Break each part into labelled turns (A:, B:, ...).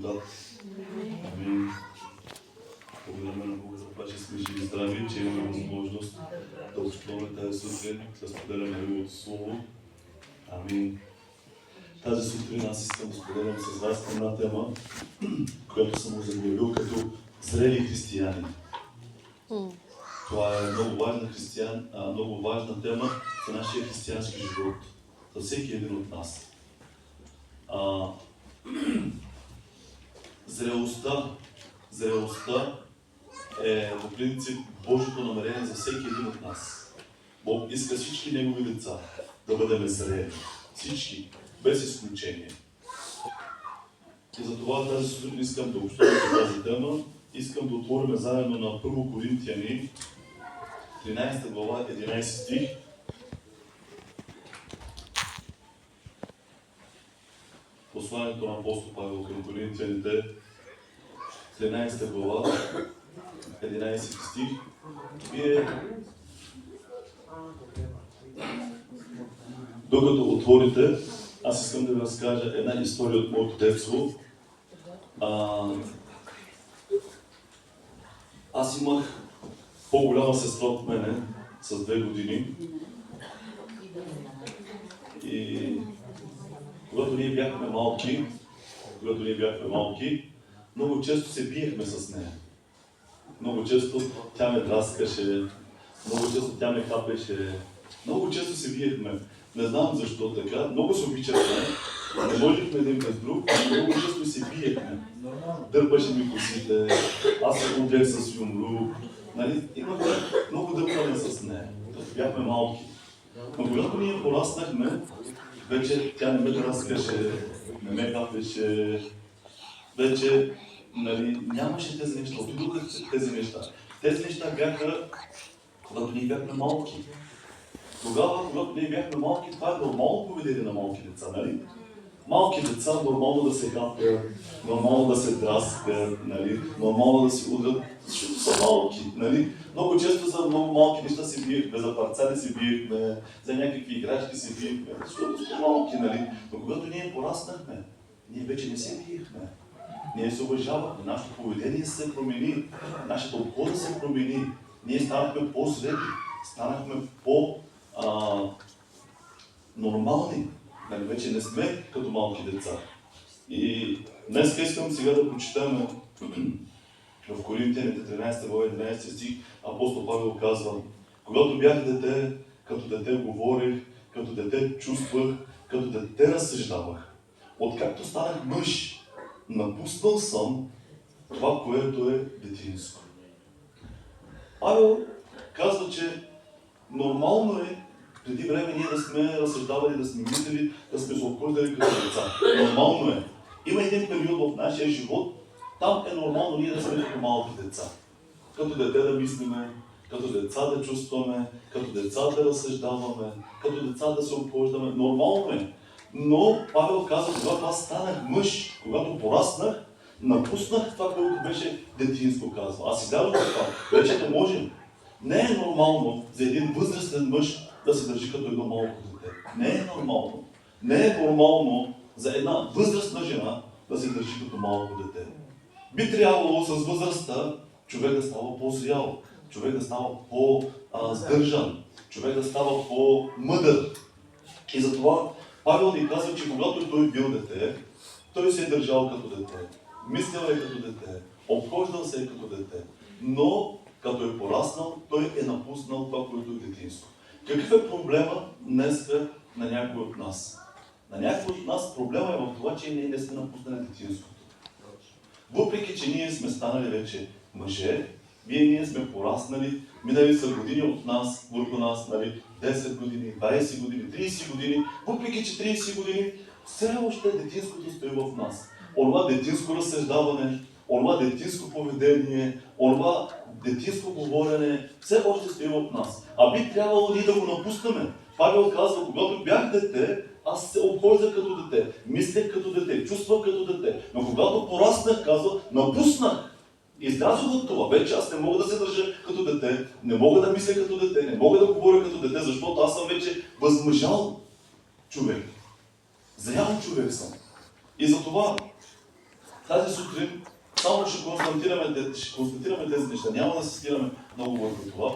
A: благодат. Амин. Благодаряме на Бога за това, че сме живи и здрави, че имаме възможност да общуваме тази сутрин, да споделяме Неговото Слово. Амин. Тази сутрин аз искам да споделям с вас една тема, която съм заглавил като зрели християни. Това е много важна тема за нашия християнски живот, за всеки един от нас. Зрелостта е по принцип Божието намерение за всеки един от нас. Бог иска всички Негови деца да бъдем зрели. Всички, без изключение. И затова тази сутрин искам да общувам за тази тема. Искам да отворим заедно на 1 Коринтияни, 13 глава, 11 стих. Посланието на апостол Павел към Коринтияните, 13 глава, 11 стих. Вие, докато отворите, аз искам да ви разкажа една история от моето детство. Аз имах по-голяма сестра от мене с 2 години. И когато ние бяхме малки, много често се биехме с нея. Много често тя ме драскаше, много често тя ме хапеше, много често се биехме. Не знам защо така, много се обичахме, не можехме един без друг, но много често се биехме. Дърпаше ми косите, аз се обдех с юмрук. Имахме много дърпане с нея, като бяхме малки. Но когато ние пораснахме, вече тя не ме драскаше, не ме хапеше, вече нямаше тези неща, отидоха тези неща. Тези неща бяха, когато ние бяхме малки. Тогава, когато ние бяхме малки, това е нормално поведение на малки деца, нали? Малки деца нормално да се хапят, нормално да се драскат, нали? Нормално да се удрят, защото са малки, нали? Много често за много малки неща се биехме, за парцали се биехме, за някакви играчки се биехме, защото са малки, нали? Но когато ние пораснахме, ние вече не се биехме. Ние се уважавахме, нашето поведение се промени, нашата обхода се промени, ние станахме по-зрели, станахме по-нормални. Вече не сме като малки деца. И днес искам сега да прочитаме в Коринтияните 13 глава 11 стих. Апостол Павел казва: когато бях дете, като дете говорих, като дете чувствах, като дете разсъждавах. Откакто станах мъж, напуснал съм това, което е детинско. Павел казва, че нормално е преди време ние да сме разсъждавали, да сме мислили, да сме се обхождали като деца. Нормално е. Има един период в нашия живот, там е нормално ние да сме като малки деца. Като дете да мислиме, като деца да чувстваме, като деца да разсъждаваме, като деца да се обхождаме. Нормално е. Но Павел казва, когато аз станах мъж, когато пораснах, напуснах това, което беше детинско, казва. Аз излязох от това. Вече не можем. Не е нормално за един възрастен мъж да се държи като едно малко дете. Не е нормално. Не е нормално за една възрастна жена да се държи като малко дете. Би трябвало с възрастта човек да става по-зрял, човек да става по-сдържан, човек да става по-мъдър. И затова Павел ни казва, че когато той бил дете, той се е държал като дете, мислил е като дете, обхождал се е като дете, но като е пораснал, той е напуснал това, което е детинско. Какъв е проблема днес на някой от нас? На някой от нас проблема е в това, че ние не сме напуснали детинското. Въпреки, че ние сме станали вече мъже, ние сме пораснали, минали са години от нас, върху нас, 10 години, 20 години, 30 години, въпреки, че 30 години, все още детинското стои в нас. Онова детинско разсъждаване, онова детинско поведение, онова детинско говорене, все още стои в нас. А би трябвало ние да го напуснем. Павел казва, когато бях дете, аз се обхождах като дете, мислех като дете, чувствах като дете. Но когато пораснах, казва, напуснах. Излязох от това. Вече аз не мога да се държа като дете, не мога да мисля като дете, не мога да говоря като дете, защото аз съм вече възмъжал човек. Зрял човек съм. И затова Тази сутрин само ще констатираме тези неща. Няма да се спираме много върху това,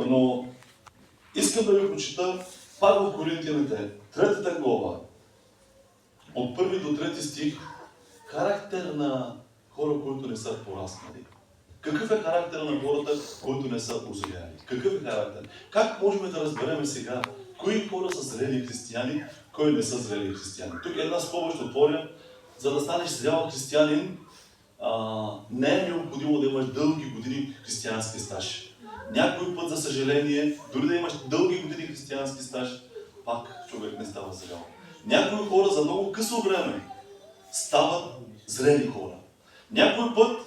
A: но искам да ви прочита пак в Коринтияните, 3 глава, от 1 до 3 стих, характер на хора, които не са пораснали. Какъв е характер на хората, които не са озряли? Какъв е характер? Как можем да разберем сега кои хора са зрели християни, кои не са зрели християни? Тук една скоба ще отворя. За да станеш зрял християнин, не е необходимо да имаш дълги години християнски стаж. Някой път, за съжаление, дори да имаш дълги години християнски стаж, пак човек не става зрял. Някои хора за много късо време стават зрели хора. Някой път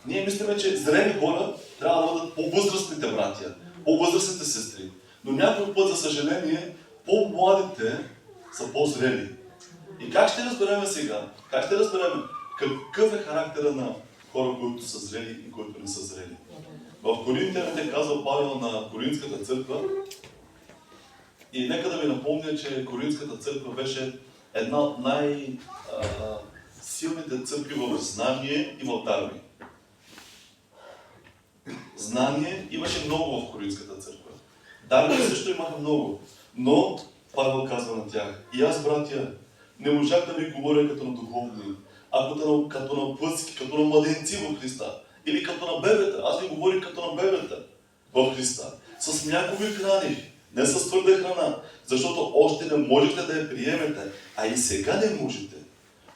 A: ние мислиме, че зрели хора трябва да бъдат по-възрастните братя, по-възрастните сестри. Но някой път, за съжаление, по-младите са по-зрели. И как ще разберем сега? Как ще разберем какъв е характера на хора, които са зрели и които не са зрели? В Коринтияните казва Павел на Коринтската църква, и нека да ви напомня, че Коринтската църква беше една от най-силните църкви в знание и в дарби. Знание имаше много в Коринтската църква. Дарби също имаха много. Но Павел казва на тях: и аз, братя, не можах да ви говоря като на духовни, а като на плътски, като на младенци в Христа. Или като на бебета. Аз ви говорих като на бебета в Христа. С мляко ви храних, не с твърда храна, защото още не можете да я приемете, а и сега не можете.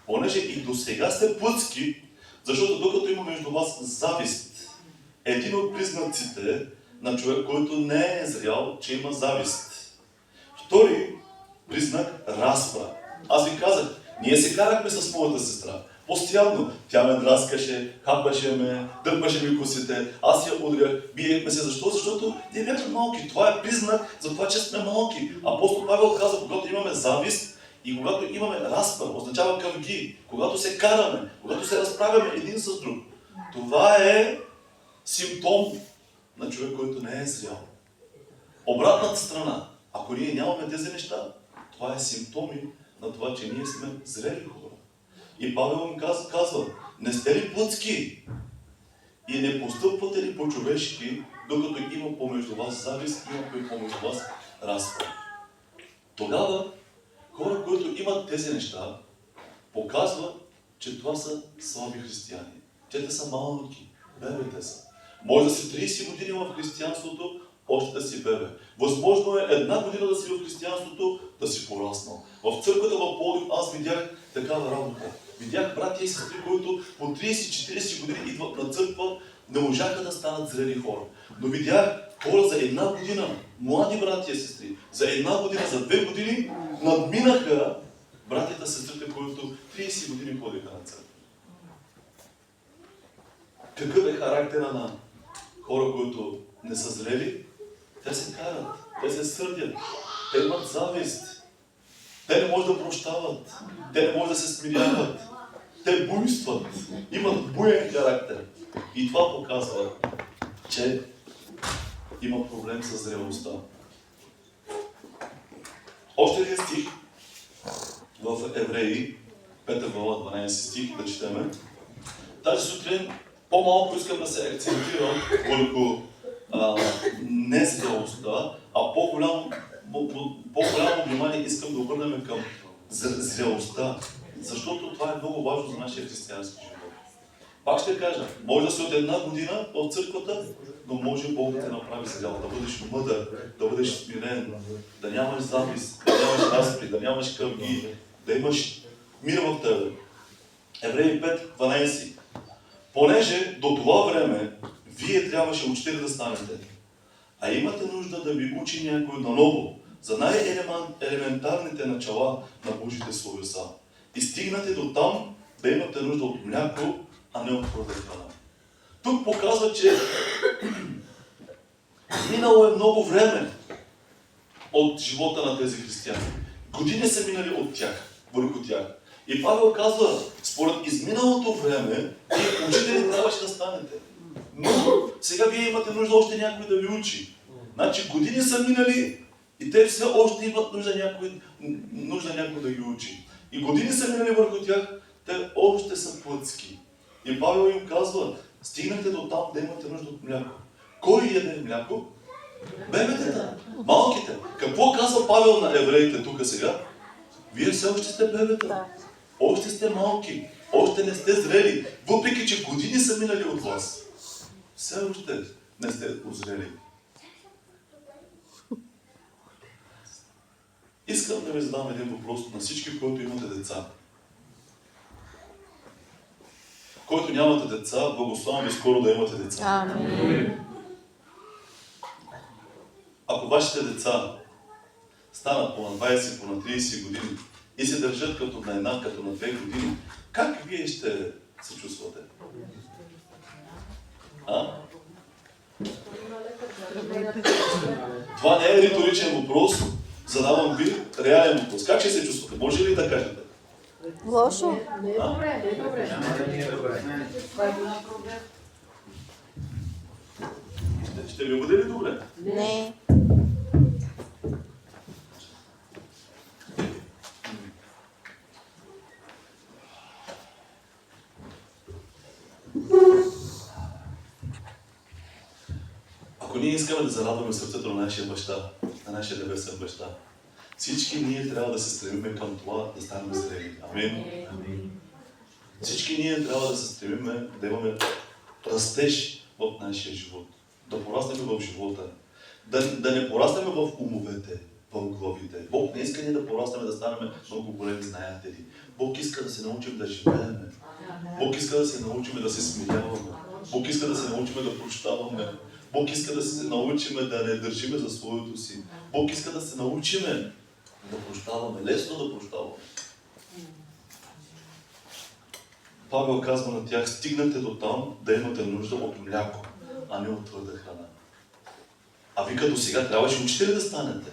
A: Понеже и до сега сте плътски, защото докато има между вас завист, един от признаците на човек, който не е зрял, че има завист. Втори признак – разпра. Аз ви казах, ние се карахме с моята сестра. Постоянно. Тя ме драскаше, хапаше ме, дърпаше ми косите, аз я удрях, биехме се. Защо? Защото ние бяхме малки. Това е признак за това, че сме малки. Апостол Павел каза, когато имаме завист и когато имаме разпра, означава къвги, когато се караме, когато се разправяме един с друг. Това е симптом на човек, който не е зрял. Обратната страна, ако ние нямаме тези неща, това е симптоми на това, че ние сме зрели хора. И Павел им казва, не сте ли плътски и не постъпвате ли по-човешки, докато има помежду вас завист, има помежду вас разпра. Тогава хора, които имат тези неща, показват, че това са слаби християни. Че те са малки, бебете са. Може да си 30 години в християнството, още да си бебе. Възможно е 1 година да си в християнството, да си пораснал. В църквата в Пловдив аз видях такава работа. Видях братя и сестри, които по 30-40 години идват на църква, не можаха да станат зрели хора. Но видях хора за 1 година, млади братя и сестри, за 1 година, за 2 години надминаха братята и сестрите, които 30 години ходиха на църква. Какъв е характера на хора, които не са зрели? Те се карат, те се сърдят, те имат завист, те не могат да прощават, те не могат да се смиряват, те буйстват, имат буен характер. И това показва, че има проблем с зрелостта. Още един стих в Евреи, 5 глава, 12 стих, да четеме. Тази сутрин по-малко искам да се акцентирам върху незрелостта, а по-голямо внимание искам да обърнем към зрелостта, защото това е много важно за нашия християнски живот. Пак ще кажа, може да си от 1 година в църквата, но може Бог да те направи зрял, да бъдеш мъдър, да бъдеш смирен, да нямаш завист, да нямаш разпри, да нямаш къвги, да имаш мир в тебе. Евреи 5:12. Понеже до това време вие трябваше учители да станете, а имате нужда да ви учи някой наново за най-елементарните начала на Божите словеса. И стигнате до там да имате нужда от мляко, а не от твърда храна. Тук показва, че минало е много време от живота на тези християни. Години са минали от тях, върху тях. И Павел казва, според изминалото време, вие учители трябваше да станете. Но сега вие имате нужда още някой да ви учи. Значи години са минали и те все още имат нужда някой да ги учи. И години са минали върху тях, те още са плътски. И Павел им казва, стигнахте до там да имате нужда от мляко. Кой яде мляко? Бебетата, малките. Какво казва Павел на евреите тук сега? Вие все още сте бебета. Още сте малки. Още не сте зрели. Въпреки, че години са минали от вас. Все още не сте озрели. Искам да ви задам един въпрос на всички, които имате деца. Който нямате деца, благославям ви скоро да имате деца.
B: Амин.
A: Ако вашите деца станат по на 20, по на 30 години и се държат като на една, като на 2 години, как вие ще се чувствате? Това не е риторичен въпрос, задавам ви реален въпрос. Как ще се чувствате? Може ли да кажете?
B: Лошо?
C: Не е добре, не е добре.
A: Ще ви бъде ли добре?
B: Не.
A: Ако ние искаме да зарадваме сърцето на нашия баща, на нашия небесен баща, всички ние трябва да се стремим към това да станем зрели. Амин. Всички ние трябва да се стремим да имаме растеж в нашия живот. Да пораснем в живота. Да не пораснем в умовете, в главите. Бог не иска ние да пораснем, да станем много големи знаятели. Бог иска да се научим да живеем. Бог иска да се научим да се смиряваме. Бог иска да се научим да прощаваме. Бог иска да се научим да не държиме за своето си. Бог иска да се научим да прощаваме. Лесно да прощаваме. Павел казва на тях, стигнете до там да имате нужда от мляко, а не от твърда храна. А ви като сега трябваше учители да станете.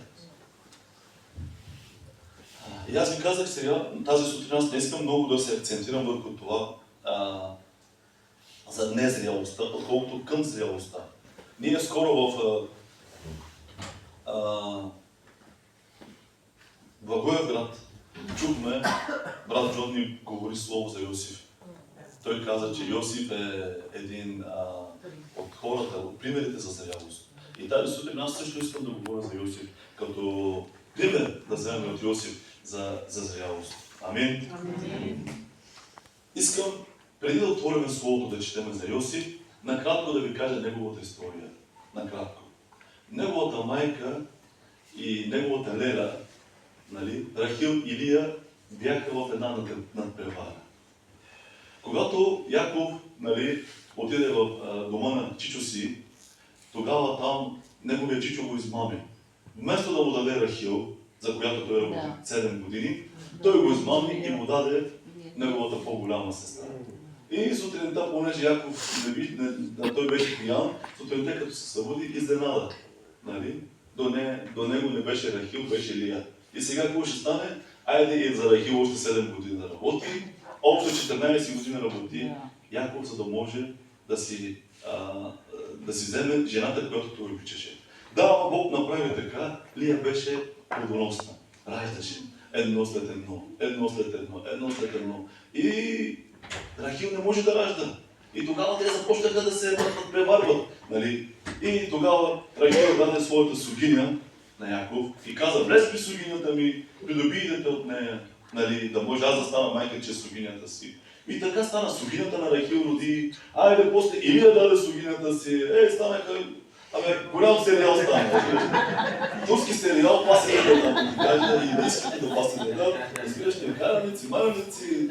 A: И аз ви казах сега, тази сутрин аз не искам много да се акцентирам върху това за незрялостта, отколкото към зрялостта. Ние скоро в Благоевград чухме, брат Джон ни говори слово за Йосиф. Той каза, че Йосиф е един от хората, от примерите за зрялост. И тази сутрин аз също искам да говоря за Йосиф, като пример да вземем от Йосиф за зрялост. Амин. Искам, преди да отворим словото да четем за Йосиф, накратко да ви кажа неговата история. Накратко. Неговата майка и неговата леля, Рахил и Лия, бяха в една надпревара. Когато Яков отиде в дома на чичо си, тогава там неговия чичо го измами. Вместо да му даде Рахил, за която той работи 7 години, той го измами и му даде неговата по-голяма сестра. И сутринта, понеже Яков той беше пиян, сутринта като се събуди, изненада. До него не беше Рахил, беше Лия. И сега какво ще стане? Айде и за Рахил още 7 години да работи. Общо 14 години работи Яков, за да може да си вземе жената, която той обичаше. Да, Бог направи така, Лия беше плодоносна. Раждаше едно след едно, едно след едно, едно след едно. И Рахил не може да ражда. И тогава те започнаха да се надпреварват. И тогава Рахил даде своята слугиня на Яков и каза, влез при слугинята ми, придоби дете от нея, да може аз да стана майка чрез слугинята си. И така стана слугинята на Рахил роди, айде после Илия даде слугинята си, станаха, голям сериал стана. Турски сериал, пасене да индийските да пасене да, изглеждащи караници, мараници,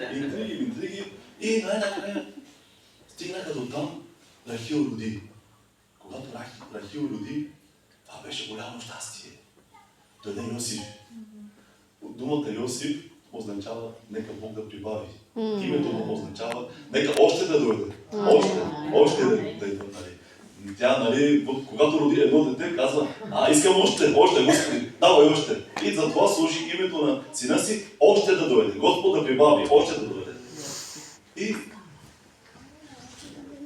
A: интриги. И най-накрая стигнаха до там, Рахил роди. Когато Рахил роди, това беше голямо щастие. Дойде Йосиф. Думата Йосиф означава нека Бог да прибави. Името му означава нека още да дойде. Още да дойде. Тя, когато роди едно дете, казва, искам още, Господи, давай още. И затова служи името на сина си, още да дойде. Господ да прибави, още да дойде. И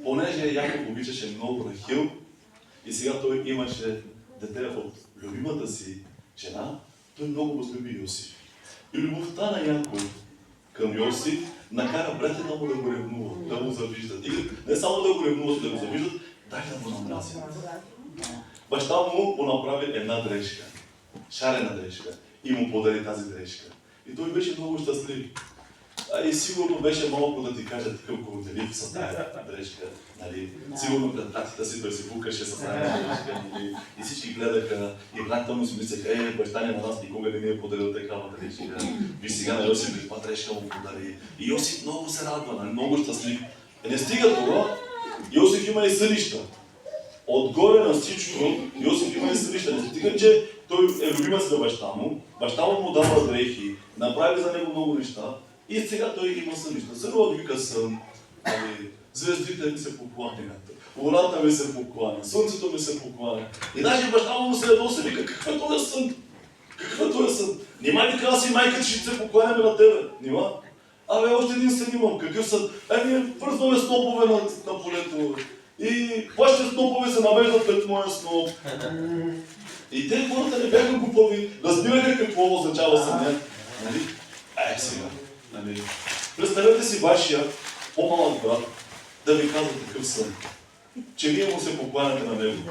A: понеже Яков обичаше много Рахил, и сега той имаше дете от любимата си жена, той много възлюби Йосиф. И любовта на Яков към Йосиф накара братята му да го ревнуват, да го завиждат. И не само да го ревнуват, да го завиждат, дай да го намразят. Баща му направи една дрежка, шарена дрежка, и му подари тази дрежка. И той беше много щастлив. И сигурно беше малко да ти кажа такъв горделив с тази дрежка. Нали? Сигурно пред братята си той се пукаше с тази дрежка. Нали? И всички гледаха, и братята му си мислеха, баща ни на нас никога не ни е подарил такава дрежка. Ви сега на Йосиф каква дрежка му подари. И Йосиф много се радва, нали? Много щастлив. Не стига това, Йосиф има и съдища. Отгоре на всичко, Йосиф има и съдища. Не стига, че той е любимец на баща му дава дрехи, направи за него много неща. И сега той има съдища. Сънуват вика сън, звездите ми се покланят, луната ми се покланя, слънцето ми се покланя. И даже баща му се ядоса, вика, какъв е сън? Какъв е сън? Нима ни каза си майка, че ще се покланяме на тебе. Нима? Абе, още един сън имам. Какъв сън? Ние вързваме снопове на полето. И вашите снопове се навеждат пред моя сноп. И те хората не бяха глупави, разбираха какво означава съня. Нали? Сега. Нали? Представете си вашия по-малък брат да ви казва такъв сън, че вие му се покланяте на него.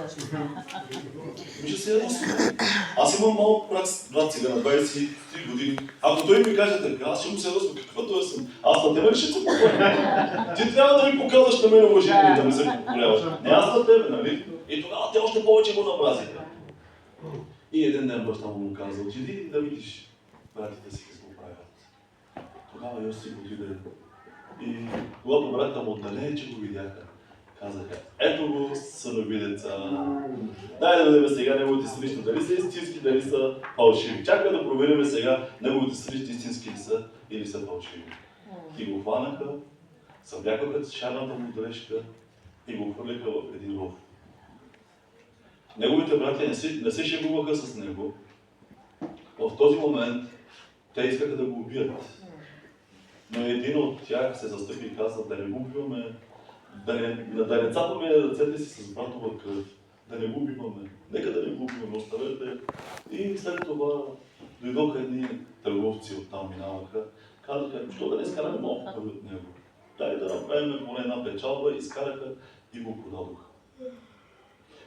A: Ще се ядосваме. Аз имам малък брат сега на 23 години. Ако той ми каже така, аз ще му се ядосвам. Каква е сън? Аз на тебе ли ще се покланя? Ти трябва да ми показваш на мен уважение, да ми се покляваш. Не аз на тебе, нали? И тогава те още повече го набразиха. И един ден баща му каза, отиди да видиш братите си какво правят. Тогава Йосиф отиде. И когато братята му отдалече го видяха, казаха, ето го съновидеца. Дай да видим сега неговите съдища, дали са истински, дали са фалшиви. Чакай да проверим сега неговите съдища истински ли са или са фалшиви. И го хванаха, съблякаха шарната му дрежка и го хвърляха в един ров. Неговите братя не се шегуваха с него. В този момент те искаха да го убият. Но един от тях се застъпи и каза да не го убиваме, да не цапаме ръцете си с братова кръв, да не го убиваме. Нека да не го убиваме, оставете. И след това дойдоха едни търговци оттам минаваха, казаха, защо да не изкараме малко пари от него. Дай да направим поне една печалба, изкараха и го продадоха.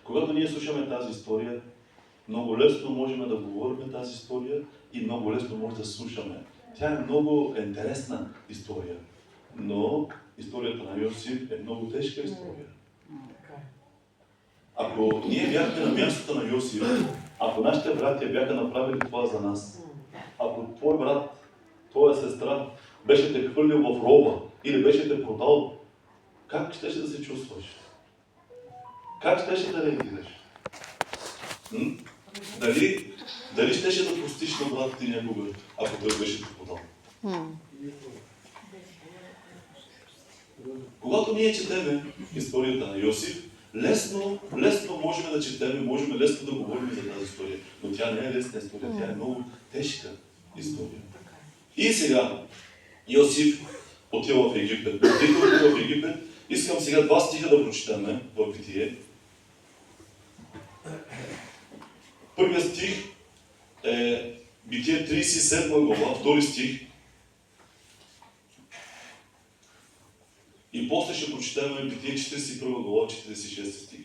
A: Когато ние слушаме тази история, много лесно можем да говорим тази история и много лесно може да слушаме. Тя е много интересна история, но историята на Йосиф е много тежка история. Ако ние бяхме на мястото на Йосиф, ако нашите братя бяха направили това за нас, ако твой брат, твоя сестра беше те хвърлил в рова или беше те продал, как щеше да се чувстваш? Как щеше да реагираш? Дали щеше да простиш на брат ти някога, ако той беше те продал? Когато ние четеме историята на Йосиф, лесно можем да четеме, можем лесно да говорим за тази история. Но тя не е лесна история, тя е много тежка история. И сега Йосиф отива в Египет. Отива в Египет. Искам сега 2 стиха да прочитаме в Битие. Първият стих е Битие 37 глава, 2 стих. И после ще прочитаме Битие 41 глава, 46 стих.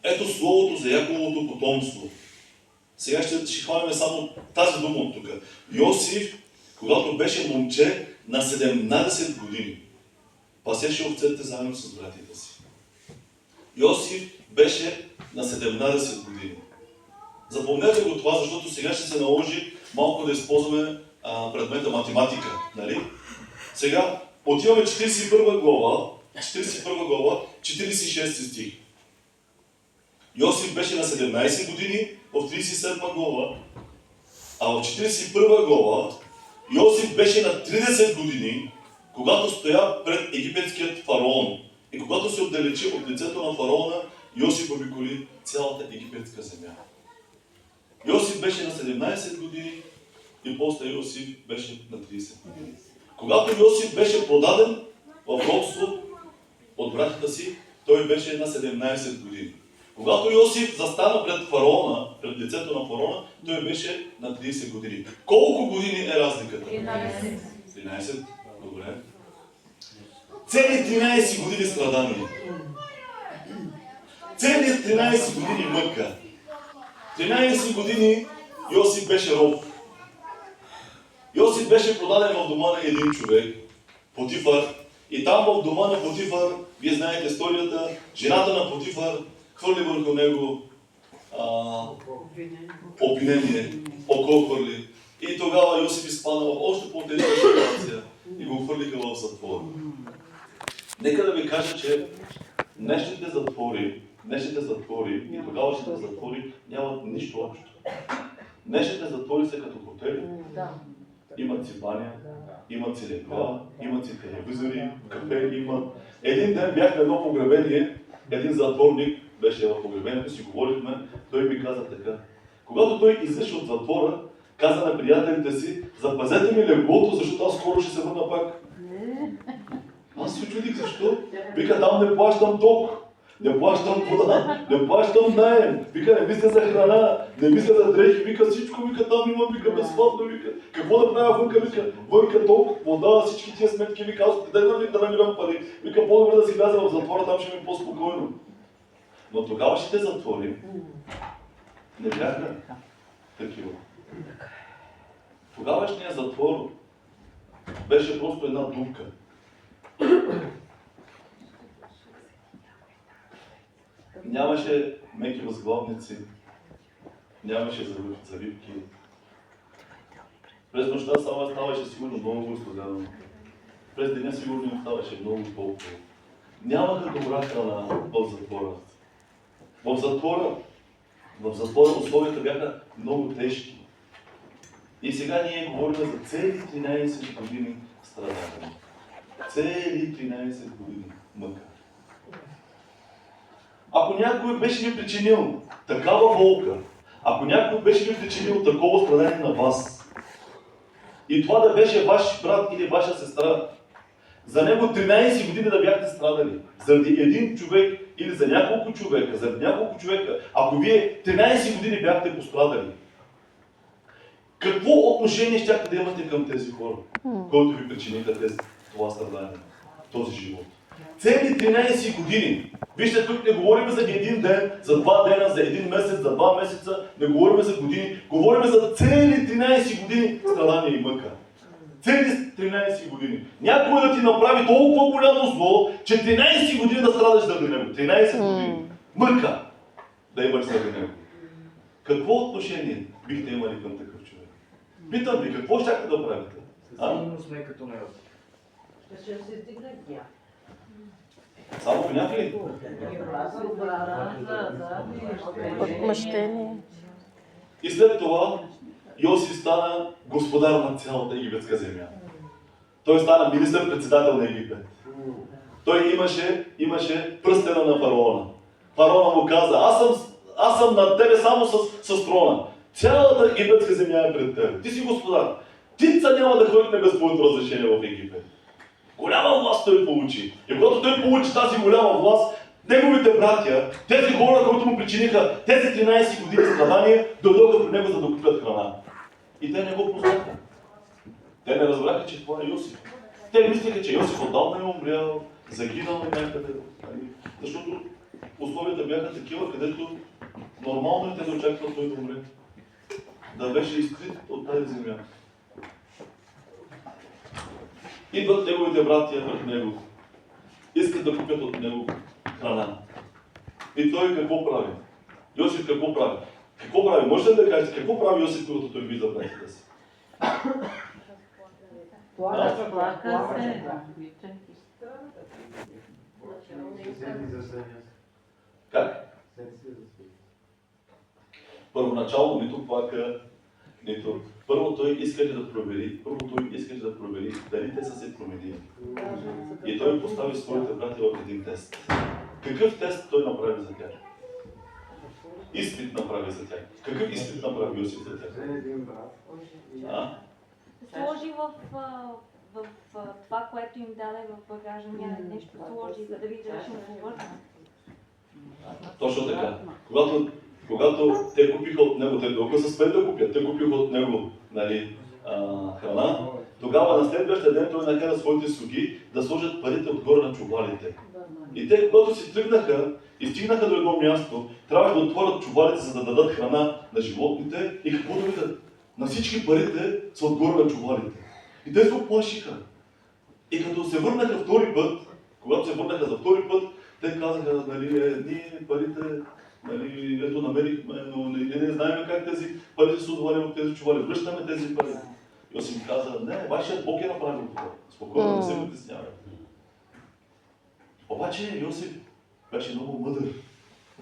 A: Ето словото за Яковото потомство. Сега ще хванем само тази дума от тук. Йосиф, когато беше момче на 17 години, пасеше овцете заедно с братите си. Йосиф беше на 17 години. Запомнете го това, защото сега ще се наложи малко да използваме предмета математика. Нали? Сега отиваме 41 глава, 46 стих. Йосиф беше на 17 години в 37 глава, а в 41 глава Йосиф беше на 30 години, когато стоя пред египетският фараон. И когато се отдалечи от лицето на фараона, Йосиф обиколи цялата египетска земя. Йосиф беше на 17 години и после Йосиф беше на 30 години. Когато Йосиф беше продаден в робство от братята си, той беше на 17 години. Когато Йосиф застана пред фараона, пред лицето на фараона, той беше на 30 години. Колко години е разликата?
C: 13.
A: 13. Добре. Цели 13 години страдания. Цели 13 години мъка. 13 години Йосиф беше роб. Йосиф беше продаден в дома на един човек, Потифар. И там в дома на Потифар, вие знаете историята, жената на Потифар хвърли върху него обвинение, око хвърли. И тогава Йосиф изпадна в още по-тежка ситуация и го хвърлиха в затвора. Нека да ви кажа, че днешните затвори и тогавашните затвори нямат нищо общо. Днешните затвори са като хотели. Имат си баня, имат си легла, имат си телевизори, кафе, имат. Един ден бях на едно погребение, един затворник беше в погребението, си говорихме, той ми каза така. Когато той излезе от затвора, каза на приятелите си, запазете ми леглото, защото аз скоро ще се върна пак. Аз се чудих защо. Вика, там не плащам ток, не плащам вода, не плащам наем. Вика, не мисля за храна, не мисля за дрехи. Вика, всичко, вика, там имам, вика, безплатно, вика. Какво да правя вънка, вика, вънка ток, вода, всички тия сметки, вика, аз къде да намирам пари. Вика, по-добре да си вляза в затвора, там ще ми е по-спокойно. Но тогавашните затвори не бяха такива. Тогавашният затвор беше просто една дупка. Нямаше меки възглавници, нямаше завивки. През нощта ставаше сигурно много студено. През деня сигурно им ставаше много топло. Нямаха добра храна в затвора. В затвора условията бяха много тежки. И сега ние говорим за цели 13 години страдания. Цели 13 години мъка. Ако някой беше ви причинил такава болка, ако някой беше ви причинил такова страдание на вас, и това да беше ваш брат или ваша сестра, за него 13 години да бяхте страдали, заради един човек или за няколко човека, ако вие 13 години бяхте пострадали, какво отношение щяхте да имате към тези хора, които ви причиниха това страдание, този живот? Цели 13 години. Вижте, тук не говорим за един ден, за 2 дена, за един месец, за 2 месеца, не говорим за години, говорим за цели 13 години страдания и мъка. Цели 13 години. Някой да ти направи толкова голямо зло, че 13 години да страдаш заради него. 13 години. Мъка да имаш заради него. Какво отношение бихте имали към такъв човек? Питам ви, какво щяхте да правите?
D: Сигурно сме като него.
C: Ще се издигне тя.
A: Само гняв ли?
B: Отмъщение.
A: И след това Йосиф стана господар на цялата египетска земя. Той стана министър-председател на Египет. Той имаше пръстена на фараона. Фараона му каза, аз съм над тебе само с трона. Цялата египетска земя е пред теб. Ти си господар. Птица няма да ходите без твоето разрешение в Египет. Голяма власт той получи. И когато той получи тази голяма власт, неговите братя, тези хора, които му причиниха тези 13 години страдания, дойдоха при него за да купят храна. И те не го познаха. Те не разбраха, че това е Йосиф. Те мислеха, че Йосиф отдавна е умрял, загинал е някъде. Защото условията бяха такива, където нормално е те да очакват той да умре. Да беше изкрит от тази земя. Идват неговите братия пред него. Искат да купят от него храна. И той какво прави? Йосиф какво прави? Какво прави? Можете ли да кажете какво прави Йосиф, когато той вижда братите си?
C: Плака се.
A: Как? Първоначално нито плака, нито... Първо той искаше да провери дали те са се променили. И той постави своите братя в един тест. Какъв тест той направи за тях? Изпит направи за тях. Какъв изпит направи Йосиф за тях?
E: Сложи в това, което им даде в багажа, нещо сложи, за да види дали ще му повърна.
A: Точно така. Когато те купиха от него, те толкова са спрели да купят, те купиха от него, нали, храна, тогава на следващия ден той накара своите слуги да сложат парите отгоре на чувалите. И те, когато си тръгнаха и стигнаха до едно място, трябваше да отворят чувалите, за да дадат храна на животните и какво да видят? На всички парите са отгоре на чувалите. И те се оплашиха. И като се върнаха втори път, когато се върнаха за втори път, те казаха, нали, ние парите, нали, ето намерихме, но не знаем как тези пари са отварят от тези чували, връщаме тези пари. Йосиф каза, не, вашият Бог е направил това. Спокойно, не се притеснявайте. Обаче Йосиф беше много мъдър,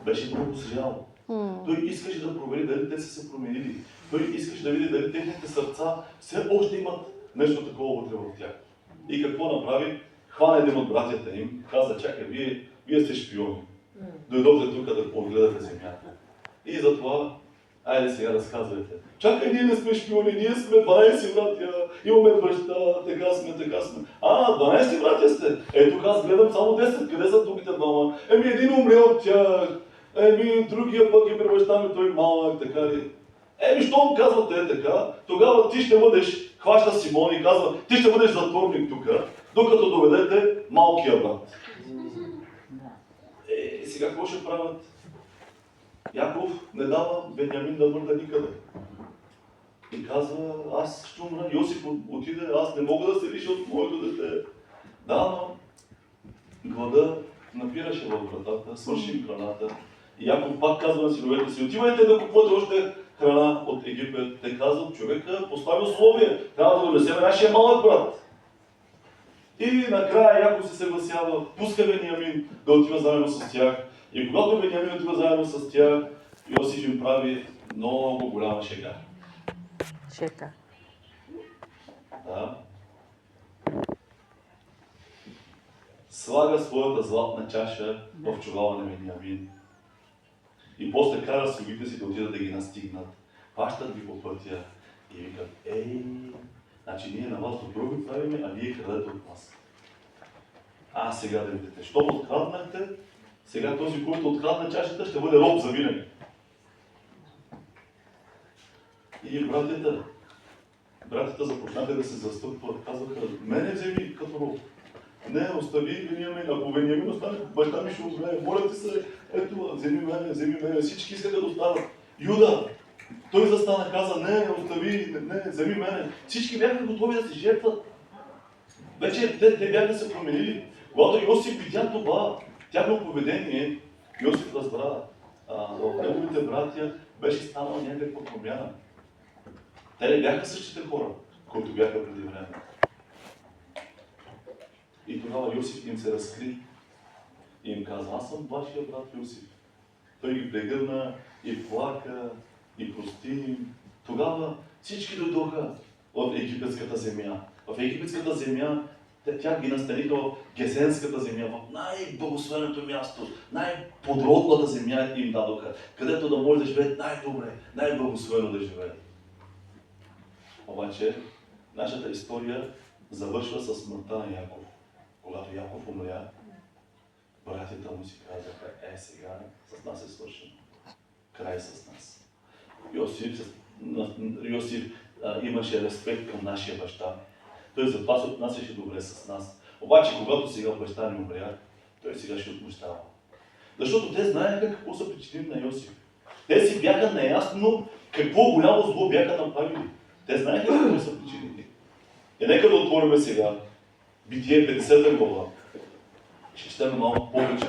A: беше много зрял. Той искаше да провери дали те са се променили. Той искаше да види дали техните сърца все още имат нещо такова вътре в тях. И какво направи? Хвана един от братята им, каза, чакай, вие сте шпиони. Дойдохте тук да погледате земята. И затова, айде сега разказвайте. Чакай, ние не сме шпиони, ние сме 12 братя, имаме баща, така сме. 12 братя сте. Ето аз гледам само 10, къде са другите двама? Един умре от тях, другия пък и при баща ми той малък, така ли? Щом казвате така, тогава ти ще бъдеш, хваща Симон и казва, ти ще бъдеш затворник тук, докато доведете малкия брат. Сега какво ще правят? Яков не дава Бенямин да мърда никъде. И казва, аз ще умра. Йосиф отиде, аз не мога да се лиша от моето дете. Да, но глада напираше в вратата, свърши храната. И Яков пак казва на синовете си, отивайте да купувате още храна от Египет. Те казват, човека постави условие, трябва да донесем нашия малък брат. И накрая Яков се съгласява, пуска Бенямин да отива заедно с тях. И когато Бенямин отива заедно с тях, Йосиф им прави много голяма шега.
B: Шега.
A: Да. Слага своята златна чаша в чувала на Бенямин. И после кара слугите си да отидат да ги настигнат. Хващат ги по пътя и викат, значи ние на вас добро ви правиме, а вие крадете от нас. Сега да видите, щом откраднахте, сега този, който открадна чашата, ще бъде роб за винаги. И братята започнаха да се застъпват, казваха, мене вземи като роб. Не, остави Бенямин, ако Бенямин остане, баща ми ще умре, моля ти се, ето, вземи мене, всички искаха да останат. Юда, той застана, каза, не, остави, не, вземи мене. Всички бяха готови да се жертват. Вече те бяха да се променили. Когато Йосиф видя това, тяхно поведение, Йосиф разбра, в неговите братя беше станала някаква промяна. Те не бяха същите хора, които бяха преди време. И тогава Йосиф им се разкри и им каза, аз съм вашия брат Йосиф. Той ги прегърна и плака, и прости им. Тогава всички дойдоха в египетската земя. В египетската земя тя ги настаниха в Гесенската земя, в най-благословеното място, най-подродната земя им дадоха, където да може да живеят най-добре, най-благословено да живеят. Обаче, нашата история завършва със смъртта на Яков. Когато Яков умря, братята му си казаха, сега с нас е свършено. Край с нас. Йосиф имаше респект към нашия баща. Той затова се отнасяше добре с нас. Обаче, когато сега баща ни умря, той сега ще отмъщава. Защото те знаеха какво са причинили на Йосиф. Те си бяха наясно какво голямо зло бяха направили. Те знаеха какво са причинили. И нека да отворим сега Битие 50 глава. Ще четем малко повече.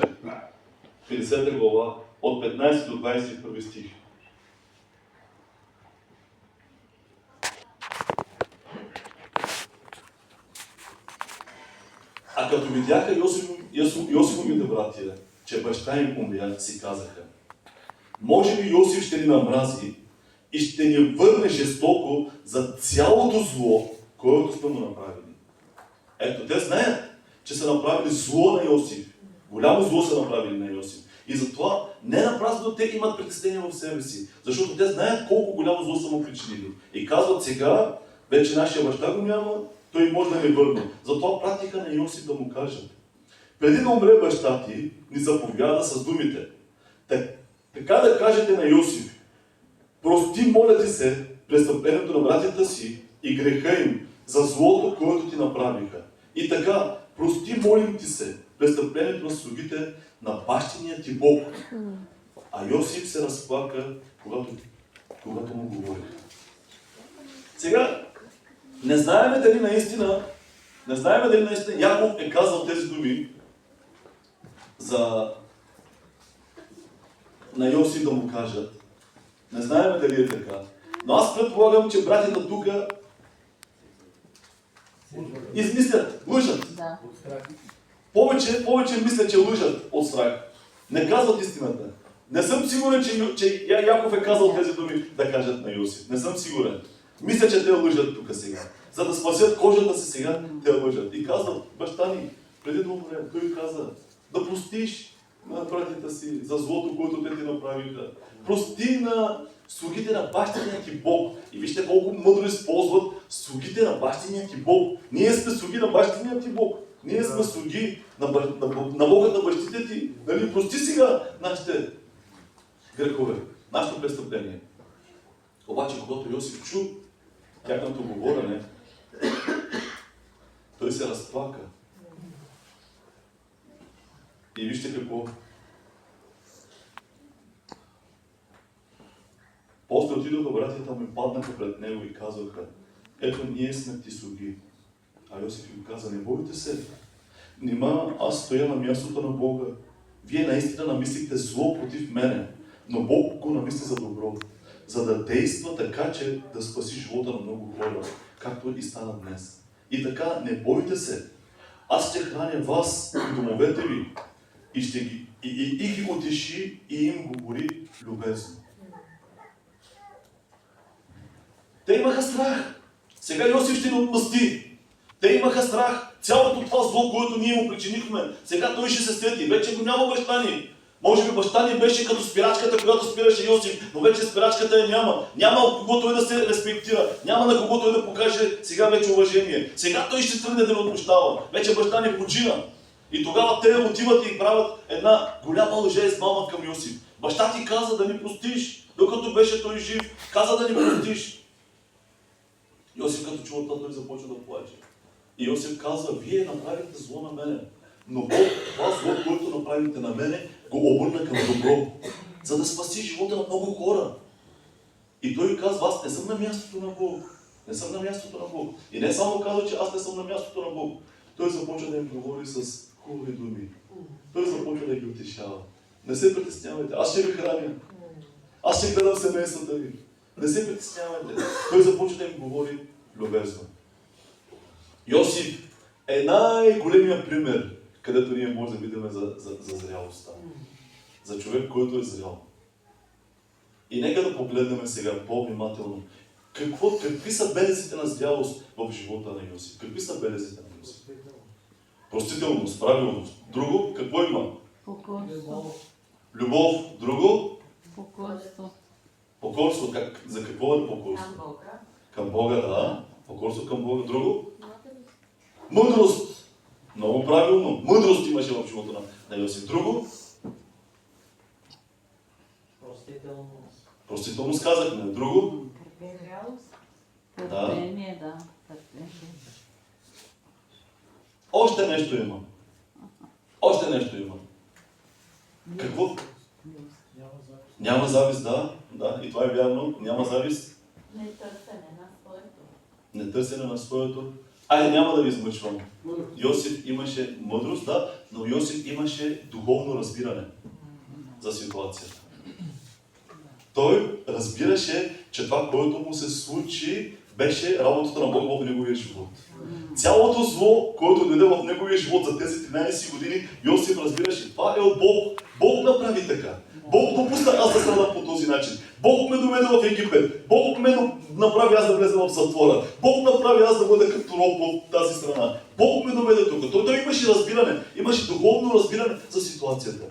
A: 50 глава от 15 до 21 стих. А като видяха Йосифовите братя, че баща им умря, си казаха, може би Йосиф ще ни намрази и ще ни върне жестоко за цялото зло, което сме му направили. Ето, те знаят, че са направили зло на Йосиф. Голямо зло са направили на Йосиф. И затова не напразно те имат притеснение в себе си, защото те знаят колко голямо зло са му причинили. И казват сега, вече нашия баща го няма, той може да ни върне. Затова пратиха на Йосиф да му кажат. Преди да умре баща ти, ни заповяда с думите. Така да кажете на Йосиф: прости, моля ти се, престъплението на братята си и греха им за злото, което ти направиха. И така, прости, молим ти се, престъплението на слугите на бащиния ти Бог. А Йосиф се разплака, когато му говори. Сега, не знаем дали наистина Яков е казал тези думи на Йосиф да му кажат. Не знаем дали е така. Но аз предполагам, че братята тук измислят, лъжат.
B: Да.
A: Повече мислят, че лъжат от страх. Не казват истината. Не съм сигурен, че Яков е казал тези думи да кажат на Йосиф. Не съм сигурен. Мисля, че те лъжат тук сега. За да спасят кожата си сега, те лъжат. И казват: баща ни, преди да умрем, той каза да простиш на братята си за злото, което те ти направиха. Прости на слугите на бащиния ти Бог. И вижте колко мъдро използват слугите на бащиния ти Бог. Ние сме слуги на бащиния ти Бог. Ние сме слуги на Бога на бащите ти. Нали? Прости сега нашите грехове, нашето престъпление. Обаче, когато Йосиф чу тяхното говорене, той се разплака. И вижте какво. После отидоха братята му и паднаха пред него и казаха: ето, ние сме ти слуги. А Йосиф им каза: не бойте се. Нима аз стоя на мястото на Бога. Вие наистина намислихте зло против мене, но Бог го намисли за добро, за да действа така, че да спаси живота на много хора, както и стана днес. И така, не бойте се. Аз ще храня вас и домовете ви и ги утеши и им говори любезно. Те имаха страх. Сега Йосиф ще ни отмъсти. Те имаха страх. Цялото това зло, което ние му причинихме, сега той ще се сети. Вече го няма баща ни. Може би баща ни беше като спирачката, която спираше Йосиф, но вече спирачката я няма. Няма от кого той да се респектира. Няма на кого той да покаже сега вече уважение. Сега той ще тръгне да ни отмъщава. Вече баща ни почина. И тогава те отиват и правят една голяма лъжа и измама към Йосиф. Баща ти каза да ни простиш, докато беше той жив. Каза да ни простиш. Йосиф като чува това, той започва да плаче. И Йосиф казва: вие направихте зло на мене, но Бог това зло, което направите на мене, го обърна към добро, за да спаси живота на много хора. И той казва: аз не съм на мястото на Бог. Не съм на мястото на Бог. И не само казва, че аз не съм на мястото на Бог. Той започва да им говори с хубави думи. Той започва да ги утешава. Не се притеснявайте, аз ще ви храня. Аз ще гледам семействата ви. Не се притеснявайте. Той започва да им говори любезно. Йосиф е най-големия пример, където ние можем да видим за зрялостта. За човек, който е зрял. И нека да погледнем сега по-внимателно. Какви са белезите на зрялост в живота на Йосиф? Какви са белезите на Йосиф? Простителност, правилност. Друго, какво има?
B: Покорство.
A: Любов. Друго?
B: Покорство.
A: Покорство. За какво е покорство?
C: Към Бога.
A: Към Бога, да. Покорство към Бога. Друго? Мъдрост. Много правилно. Мъдрост имаше в живота на Йосиф. Друго?
C: Простителност.
A: Простителност казахме. Друго?
B: Търпение, да. Търпение.
A: Още нещо има. Още нещо има. Какво? Няма завист, да. Да, и това е вярно. Няма завист.
B: Нетърсене на своето.
A: Нетърсене на своето. Няма да ви измъчвам. Йосиф имаше мъдрост, да, но Йосиф имаше духовно разбиране за ситуацията. Той разбираше, че това, което му се случи, беше работата на Бог в неговия живот. Цялото зло, което дойде в неговия живот за тези 13 години, Йосиф разбираше: това е от Бог. Бог направи така. Бог допусна аз да страдам по този начин. Бог ме доведе в Египет. Бог ме направи аз да влеза в затвора. Бог направи аз да бъда като роб в тази страна. Бог ме доведе тук. Той имаше разбиране, имаше духовно разбиране за ситуацията.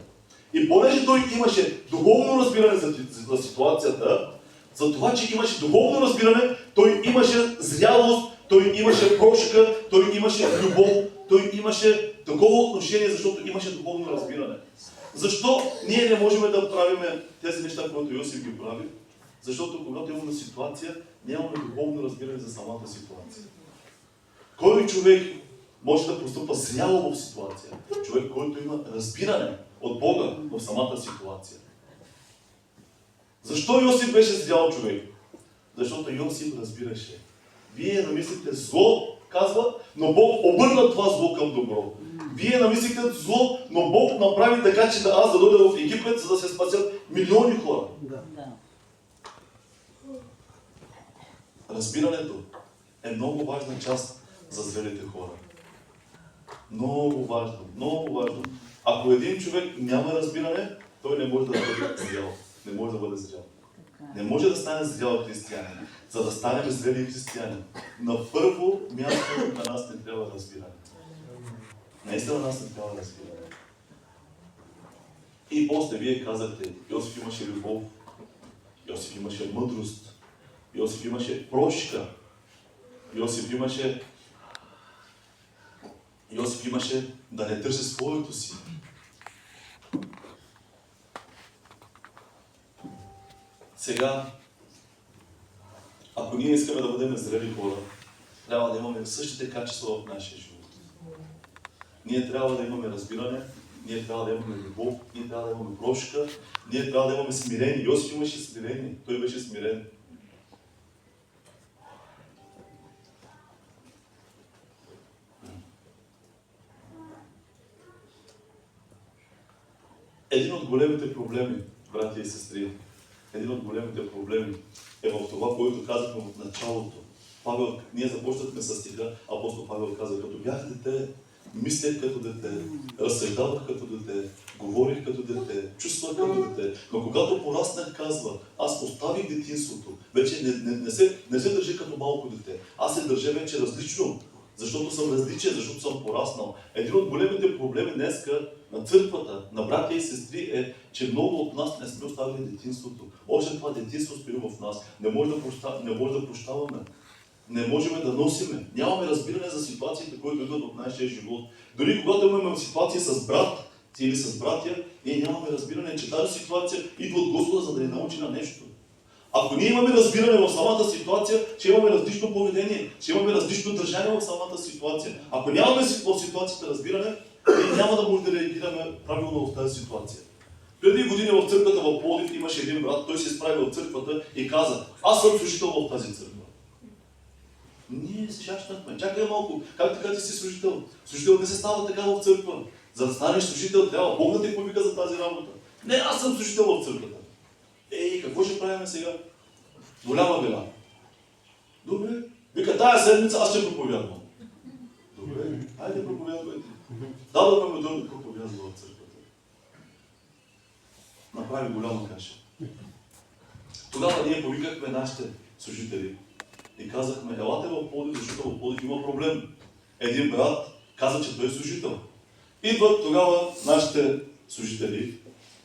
A: И понеже той имаше духовно разбиране за ситуацията, за това, че имаше духовно разбиране, той имаше зрялост, той имаше прошка, той имаше любов, той имаше такова отношение, защото имаше духовно разбиране. Защо ние не можем да правим тези неща, които Йосиф ги прави? Защото когато имаме ситуация, нямаме духовно разбиране за самата ситуация. Кой човек може да постъпва зряло в ситуация? Човек, който има разбиране от Бога в самата ситуация. Защо Йосиф беше зрял човек? Защото Йосиф разбираше. Вие намислите зло, казва, но Бог обърна това зло към добро. Вие намислите зло, но Бог направи така, че аз да дойда в Египет, за да се спасят милиони хора.
C: Да.
B: Да.
A: Разбирането е много важна част за зрелите хора. Много важно, много важно. Ако един човек няма разбиране, той не може да бъде зрял. Не може да бъде зрял. Не може да стане зрял християнин. За да станем зрели християни, на първо място на нас не трябва разбиране. Наистина на нас не трябва разбиране. И после вие казахте, Йосиф имаше любов, Йосиф имаше мъдрост, Йосиф имаше прошка, Йосиф имаше да не търси своето си. Сега, ако ние искаме да бъдем зрели хора, трябва да имаме същите качества в нашия живот. Ние трябва да имаме разбиране, ние трябва да имаме любов, ние трябва да имаме прошка, ние трябва да имаме смирение. Йосиф имаше смирение, той беше смирен. Един от големите проблеми, братя и сестри, един от големите проблеми е в това, което казахме в началото. Павел, ние започнахме с стиха, апостол Павел каза, като бях дете, мислех като дете, разсъждавах като дете, говорих като дете, чувствах като дете. Но когато пораснах, казва, аз оставих детинството, вече не се държи като малко дете. Аз се държа вече различно, защото съм различен, защото съм пораснал. Един от големите проблеми днеска на църквата, на братя и сестри е, че много от нас не сме оставили детинството. Още това детинство стои в нас. Не може да прощаваме. Не можем да носиме. Нямаме разбиране за ситуациите, които идват в нашия живот. Дори когато имаме ситуация с брат или с братя, ние нямаме разбиране, че тази ситуация идва от Господа, за да ни научи на нещо. Ако ние имаме разбиране в самата ситуация, че имаме различно поведение, че имаме различно държание в самата ситуация. Ако нямаме в ситуацията разбиране, ние няма да можем да реагираме правилно в тази ситуация. Преди години в църквата в Пловдив имаше един брат, той се изправи от църквата и каза, аз съм служител в тази църква. Ние се шашнахме. Чакай малко, как така ти си служител? Служител не се става така в църква. За да станеш служител, трябва Бог да те повика за тази работа. Не, аз съм служител в църквата. Ей, какво ще правим сега? Голяма вина. Добре. Вика, тая седмица аз ще проповядвам. Добре, хайде проповядвайте. Дадохме му той да проповядва в църквата. Направи голяма каша. Тогава ние повикахме нашите служители и казахме, елате в Пловдив, защото в Пловдив има проблем. Един брат каза, че той е служител. Идват тогава нашите служители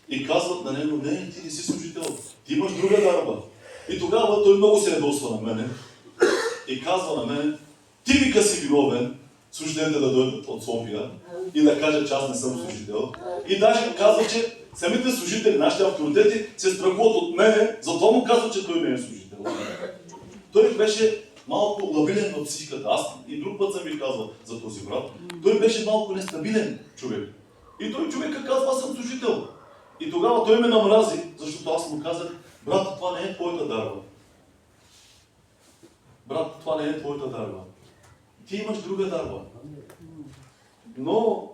A: и казват на него, не, ти не си служител, ти имаш друга дарба. И тогава той много се ядосва на мене и казва на мен, ти вика си виновен, служителите да дойдат от София и да кажат, че аз не съм служител. И даже казва, че самите служители, нашите авторитети, се страхуват от мене, затова му казва, че той не е служител. Той беше малко лабилен в психиката. Аз и друг път съм ви казвал за този брат. Той беше малко нестабилен човек. И той човека казва, аз съм служител. И тогава той ме намрази, защото аз му казах, брат, това не е твоята дарба. Брат, това не е твоята дарба. Ти имаш друга дарба. Но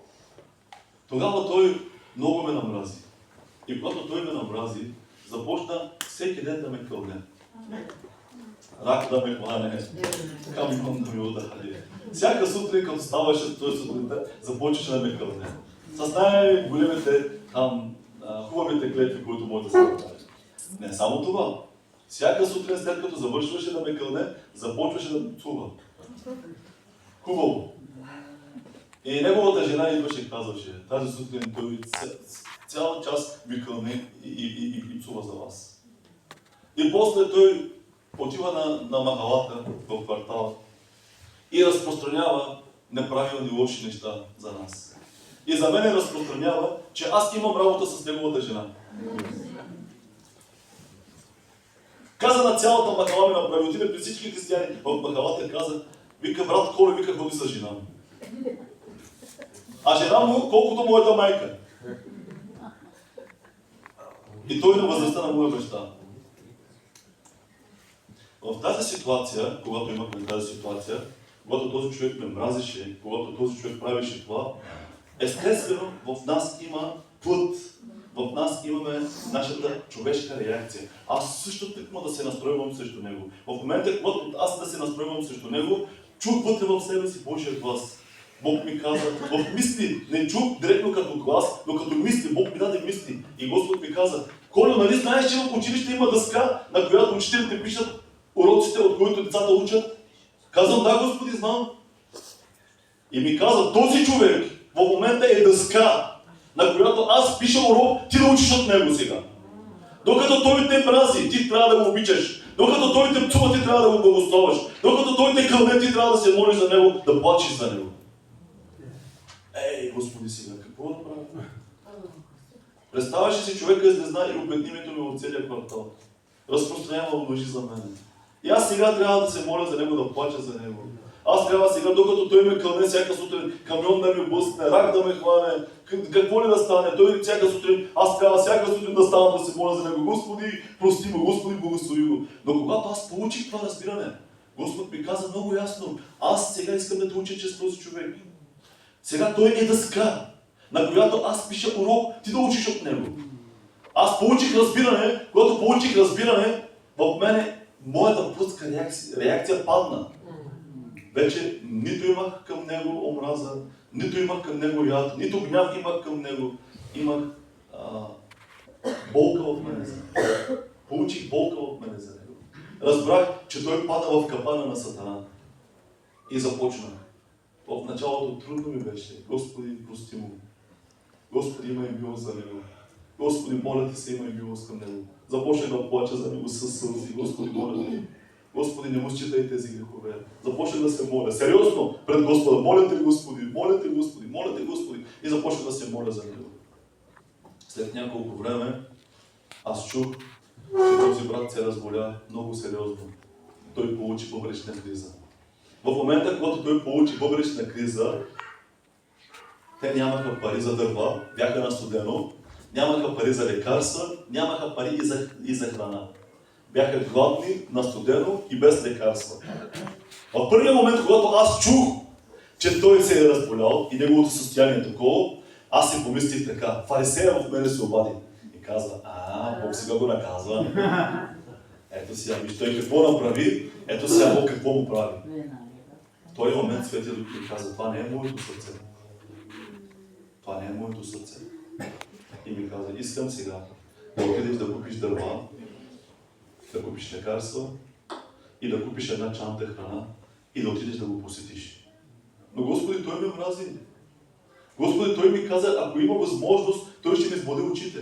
A: тогава той много ме намрази. И когато той ме намрази, започна всеки ден да ме кълне. Рак да ме хване, камън да ме удари. Всяка сутрин, като ставаше той сутринта, започваше да ме кълне. С най-големите там хубавите клетви, които може да се направи. Не само това. Всяка сутрин, след като завършваше да ме кълне, започваше да ме цува. Хубаво. И неговата жена идваше и казваше, тази сутрин той цял час ми кълне и цува за вас. И после той отива на махалата в квартала и разпространява неправилни лоши неща за нас. и за мен разпространява, че аз имам работа с неговата жена. Каза на цялата махала ми направи, отиде при всички християни в махалата и каза, вика, брат Коле, вика, ходи с жена. А жена му, колкото моята майка. И той на възрастта на моя баща. В тази ситуация, когато имахме тази ситуация, когато този човек ме мразеше, когато този човек правеше това, естествено в нас има път, в нас имаме нашата човешка реакция. Аз също тъкма да се настройвам срещу него. В момента, когато аз да се настройвам срещу него, чух вътре в себе си Божия глас. Бог ми каза, в мисли, не чух директно като глас, но като мисли, Бог ми даде мисли. И Господ ми каза, Колю, нали знаеш, че в училище има дъска, на която учителите пишат уроците, от които децата учат? Казвам, да, Господи, знам. И ми каза, този човек в момента е дъска, на която аз пиша урок, ти да учиш от него сега. Докато той те мрази, ти трябва да го обичаш. Докато той те псува, ти трябва да го благословаш. Докато той те кълне, ти трябва да се молиш за него, да плачеш за него. Ей, Господи, сега, какво да правя? Представяш ли си човека с дезна и обедни името ми от целия квартал? Разпространява лъжи за мен. И аз сега трябва да се моля за него, да плача за него. Аз трябва сега, докато той ме кълне всяка сутрин, камион да ми блъсне, рак да ме хване, какво ли да стане, той всяка сутрин, аз трябва всяка сутрин да ставам да се моля за него. Господи, прости го, Господи, благослови го. Но когато аз получих това разбиране, Господ ми каза много ясно, аз сега искам да те уча чрез този човек. Сега той е дъска, на която аз пиша урок, ти да учиш от него. Аз получих разбиране, когато получих разбиране, в мене моята пръстка реакция падна. Вече нито имах към него омраза, нито имах към него яд, нито гняв имах към него. Имах болка в мене за него. Получих болка в мене за него. Разбрах, че той пада в капана на Сатана. И започнах. В началото трудно ми беше. Господи, прости му. Господи, имай милост за него. Господи, моля ти се, имай милост към него. Започнах да плача за него със сълзи. Господи, моля ти. Господи, не му считай тези грехове. Започнах да се моля. Сериозно пред Господа. Моля те, Господи, моля те, Господи, моля те, Господи. И започнах да се моля за него. След няколко време аз чух, че този брат се разболя много сериозно. Той получи бъбречна криза. В момента, когато той получи бъбречна криза, те нямаха пари за дърва, бяха на студено, нямаха пари за лекарства, нямаха пари и за храна. Бяха гладни, на студено и без лекарства. В първия момент, когато аз чух, че той се е разболял и неговото състояние е такова, аз си помислих така, фарисея в мене се обади и казва, Бог сега го наказва. Ето сега, виж той какво направи, ето сега Бог какво му прави. В този момент Светия Дух ми каза, това не е моето сърце. Това не е моето сърце. И ми каза, искам сега да отидеш да купиш дърва, да купиш лекарства и да купиш една чанта храна и да отидеш да го посетиш. Но Господи, той ме мрази. Господи, той ми каза, ако има възможност, той ще ми избоде очите.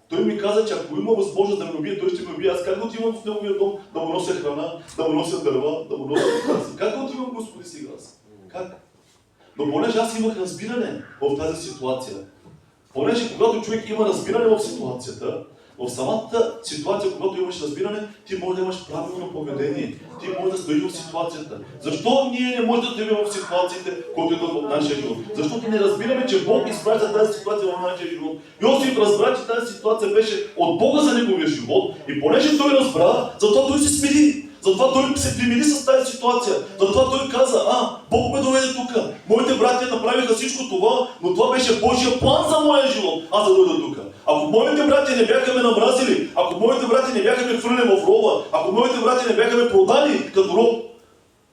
A: Той ми каза, че ако има възможност да ме убие, той ще ме убие. Аз как да отивам в неговия дом да му нося храна, да му нося дърва, да му нося лекарства? Как да отивам, Господи, сега аз? Как? Но понеже аз имах разбиране в тази ситуация, понеже когато човек има разбиране в ситуацията, в самата ситуация, когато имаш разбиране, ти можеш да имаш правилно поведение. Ти можеш да стоиш в ситуацията. Защо ние не можем да стоим в ситуациите, които идват в нашия живот? Защото не разбираме, че Бог изпраща тази ситуация в нашия живот. Йосиф разбра, че тази ситуация беше от Бога за неговия живот и понеже той разбра, затова той се смири. Затова той се примири с тази ситуация. Затова той каза, Бог ме доведе тук. Моите братя направиха всичко това, но това беше Божия план за моя живот. Аз да дойда тук. Ако моите братя не бяха ме намразили, ако моите братя не бяха ме хвърлили в роба, ако моите братя не бяха ме продали като роб,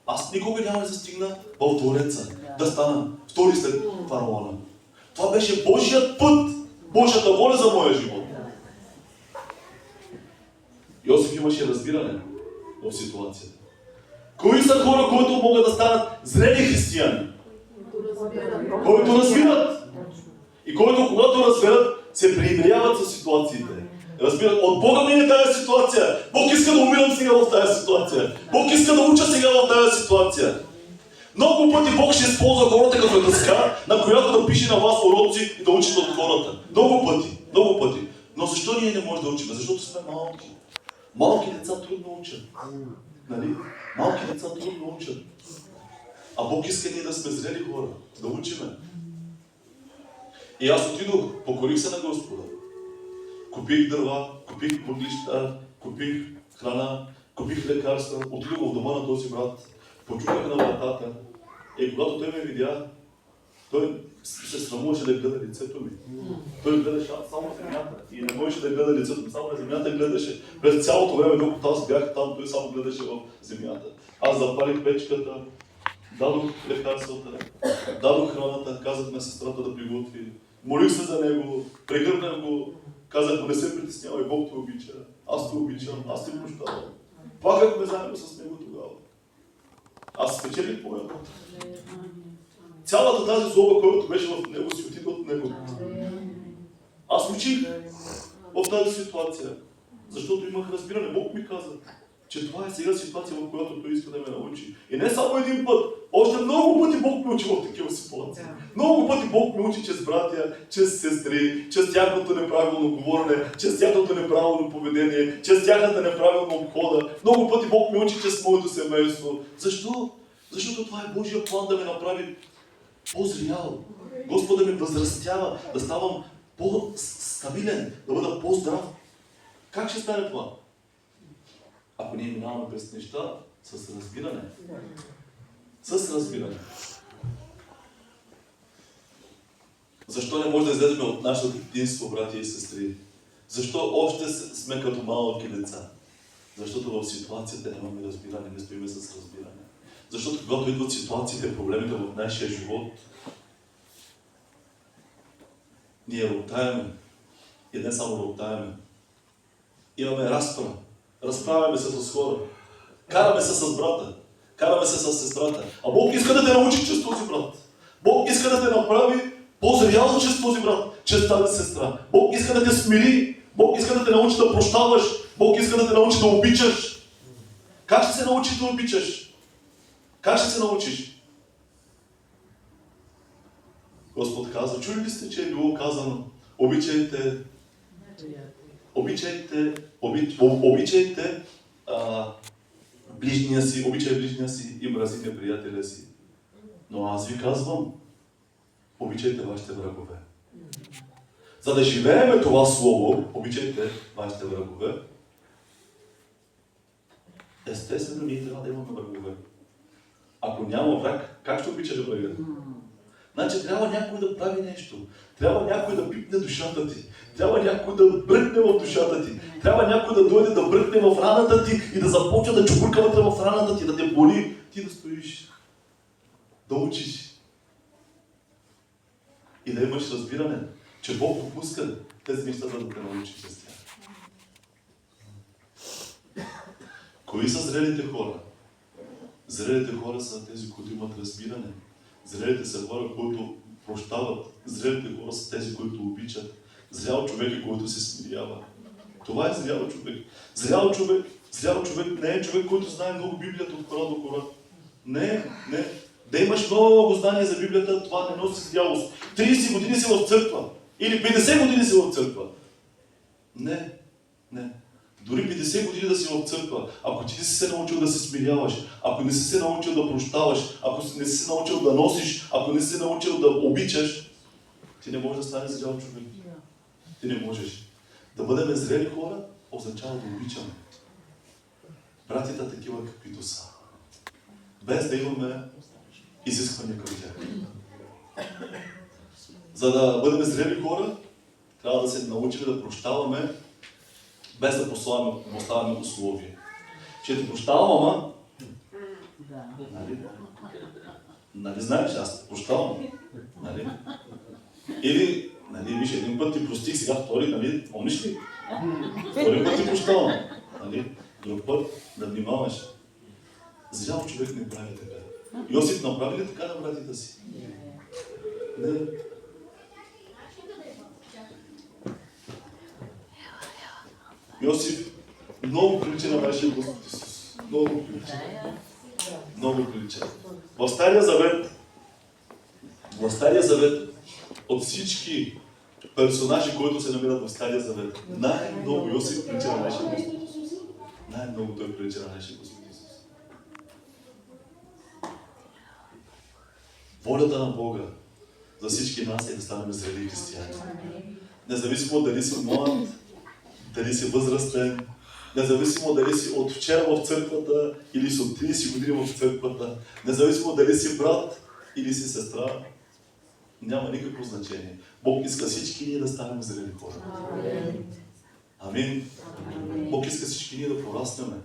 A: аз никога няма да застигна в двореца, да стана втори след фараона. Това беше Божият път, Божията воля за моя живот. Йосиф имаше разбиране в ситуацията. Кои са хора, които могат да станат зрели християни? Които разбират. И които, когато разберат, се примиряват с ситуациите. Разбират, от Бога ми е тази ситуация. Бог иска да умирам сега в тази ситуация. Бог иска да уча сега в тази ситуация. Много пъти Бог ще използва хората като дъска, на която да пише на вас уроци и да учите от хората. Много пъти, много пъти. Но защо ние не можем да учим? Защото сме малки. Малки деца трудно учат. Нали? Малки деца трудно учат. А Бог иска ние да сме зрели хора, да учиме. И аз отидох, покорих се на Господа. Купих дърва, купих въглища, купих храна, купих лекарства. Отидох в дома на този брат, почуках на вратата. И когато той ме видя, той се срамуваше да гледа лицето ми. Той гледаше само земята и не можеше да гледа лицето ми, само на земята гледаше. През цялото време, докато аз бях там, той само гледаше в земята. Аз запалих печката, дадох лекарствата, дадох храната, казах на сестрата да приготви. Молих се за него, прегърнах го, казах му, не се притеснявай, Бог те обича. Аз те обичам, аз те прощавам. Плакахме заедно с него тогава. Аз спечелих поемата. Цялата тази злоба, която беше в него, си отида от него. Аз учих в тази ситуация, защото имах разбиране. Бог ми каза, че това е сега ситуация, в която той иска да ме научи. И не само един път, още много пъти Бог ме учи в такива ситуации. Много пъти Бог ме учи чрез братя, чрез сестри, чрез тяхното неправилно говорене, чрез тяхното неправилно поведение, чрез тяхната неправилна обхода. Много пъти Бог ме учи чрез моето семейство. Защо? Защото това е Божия план да ме направи по-зрял. Господ да ме възрастява, да ставам по-стабилен, да бъда по-здрав. Как ще стане това? Ако ние минаваме през неща с разбиране. С разбиране. Защо не може да излезем от нашето детинство, братя и сестри? Защо още сме като малки деца? Защото в ситуацията нямаме разбиране, не стоиме с разбиране. Защото когато идват ситуациите, проблемите в нашия живот, ние роптаеме. И не само роптаеме. Имаме разправа. Разправяме се с хора. Караме се с брата. Караме се с сестрата. А Бог иска да те научи чрез този брат. Бог иска да те направи по-зрял чрез този брат, чрез тази сестра. Бог иска да те смири. Бог иска да те научи да прощаваш. Бог иска да те научи да обичаш. Как ще се научиш да обичаш? Как ще се научиш? Господ каза, чули ли сте, че е било казано, обичайте ближния си, обичай ближния си и мрази неприятеля си. Но аз ви казвам, обичайте вашите врагове. За да живееме това слово, обичайте вашите врагове, естествено ние трябва да имаме врагове. Ако няма враг, как ще обичаш врага? Значи трябва някой да прави нещо. Трябва някой да пипне душата ти. Трябва някой да бръкне в душата ти. Трябва някой да дойде да бръкне в раната ти и да започне да чукурка вътре в раната ти, да те боли. Ти да стоиш, да учиш. И да имаш разбиране, че Бог допуска тези неща, за да те научи с тях. Кои са зрелите хора? Зрелите хора са тези, които имат разбиране. Зрелите са хора, които прощават. Зрелите хора са тези, които обичат. Зрял човек е, който се смирява. Това е зрял човек. Зрял човек не е човек, който знае много Библията от кора до кора. Не. Да имаш много знание за Библията, това не носи зрялост. 30 години си в църква. Или 50 години си в църква. Не. Дори 50 години да си в църква, ако ти не си се научил да се смиряваш, ако не си се научил да прощаваш, ако не си се научил да носиш, ако не си се научил да обичаш, ти не можеш да станеш зрял човек. Ти не можеш. Да бъдем зрели хора означава да обичаме. Братята такива каквито са. Без да имаме изисквания към тях. За да бъдем зрели хора, трябва да се научим да прощаваме, без да поставяме условия. Ще ти прощавам, ама...
B: Да.
A: Нали знаеш, аз те прощавам. Нали? Или, виж, един път ти простих, сега втори, нали, помниш ли? Втори път ти прощавам. Нали? Друг път да внимаваш. Зрял човек не прави така. Йосиф направи ли така на братите си? Не. Йосиф много прилича на нашия Господ Исус. Много прилича. В Стария Завет, от всички персонажи, които се намират в Стария Завет, най-много Йосиф прилича на нашия Господ. Най-много той прилича на нашия Господ Исус. Волята на Бога за всички нас е да станем зрели християни. Независимо дали си млад, дали си възрастен, независимо дали си от вчера в църквата или си от 30 години в църквата, независимо дали си брат или си сестра, няма никакво значение. Бог иска всички ние да станем зрели хора. Амин. Бог иска всички ние да пораснем.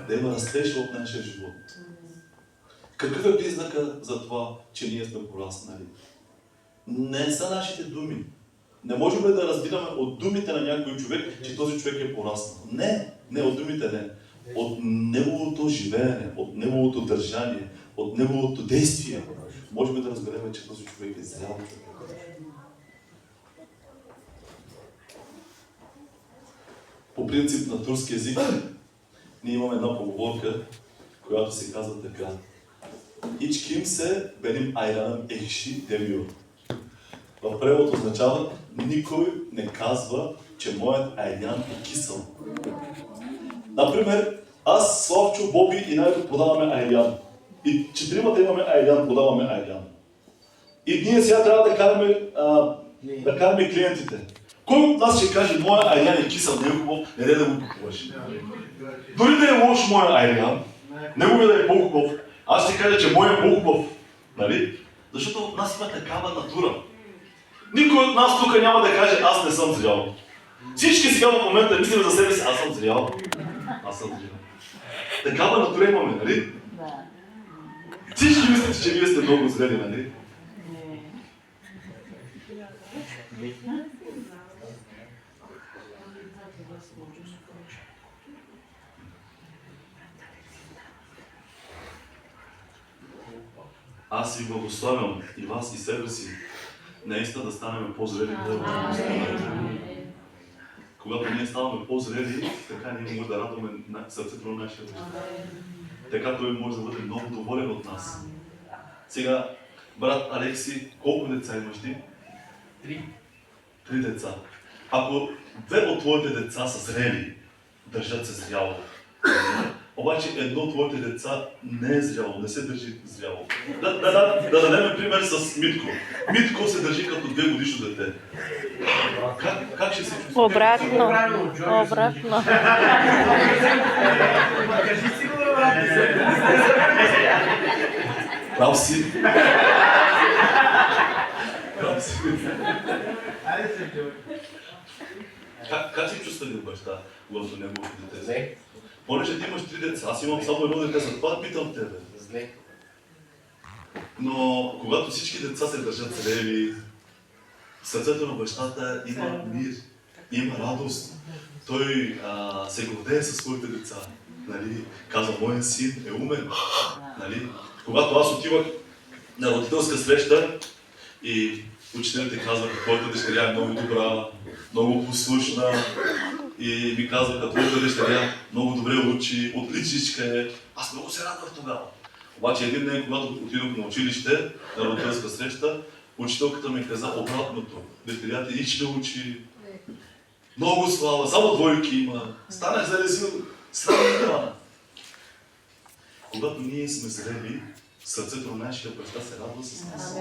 A: Да има растеж в нашия живот. Какъв е признака за това, че ние сме пораснали? Не са нашите думи. Не можем да разбираме от думите на някой човек, че този човек е пораснал. Не от думите не. От неговото живеене, от неговото държание, от неговото действие. Можем да разберем, че този човек е зрял човек. По принцип на турски език ние имаме една поговорка, която се казва така. Hiç kimse benim ayranım ekşi demiyor. В превод означава никой не казва, че моят айран е кисел. Например, аз, Славчо, Боби и Найдо продаваме айран. И четиримата имаме айран, продаваме айран. И ние сега трябва да караме клиентите. Кой от нас ще каже, моя айран е кисел, не е хубав, не да го купуваш? Дори да е лош моя айран, неговия да е по-хубав, аз ще кажа, че моя е по-хубав. Нали? Защото от нас има такава натура. Никой от нас тук няма да каже, аз не съм зрял. Всички сега в момента мислим за себе си, аз съм зрял. Аз съм зрял. Такава натура имаме, нали?
B: Да.
A: Всички мислите, че вие сте много зрели, нали? Аз ви благославям и вас и себе си, наистина да станем по-зрели хора. Когато ние ставаме по-зрели, така ние може да радваме сърцето на нашия Бог. Така той може да бъде много доволен от нас. Сега, брат Алекси, колко деца имаш ти? 3 деца. Ако 2 от твоите деца са зрели, държат се зряло. Обаче едно от твоите деца не е зряло, не се държи зряло. Да дадем пример с Митко. Митко се държи като 2 годишно дете. Как ще се чувства?
E: Обратно.
C: Кажи си го, брат.
A: Прав си. Прав си.
C: Айде се чуй.
A: Как се чувства ли баща, когато неговото дете? Зле. Понеже ти имаш 3 деца, аз имам само едно дете, затова питам тебе. Зле. Но когато всички деца се държат зрели, в сърцето на бащата има мир, има радост. Той се гордее със своите деца. Нали? Казва, моят син е умен. Нали? Когато аз отивах на родителска среща и учителите казваха, твоята дъщеря е много добра, много послушна и ми казваха, твоята дъщеря много добре учи, отличничка е. Аз много се радвах тогава. Обаче един ден, когато отидох на училище, на родителска среща, учителката ми каза обратното. Дъщеря ти нищо не учи, много слава, само двойки има. Станах залезил, сравнителна. Когато ние сме зрели, сърцето на нашия баща се радва с нас.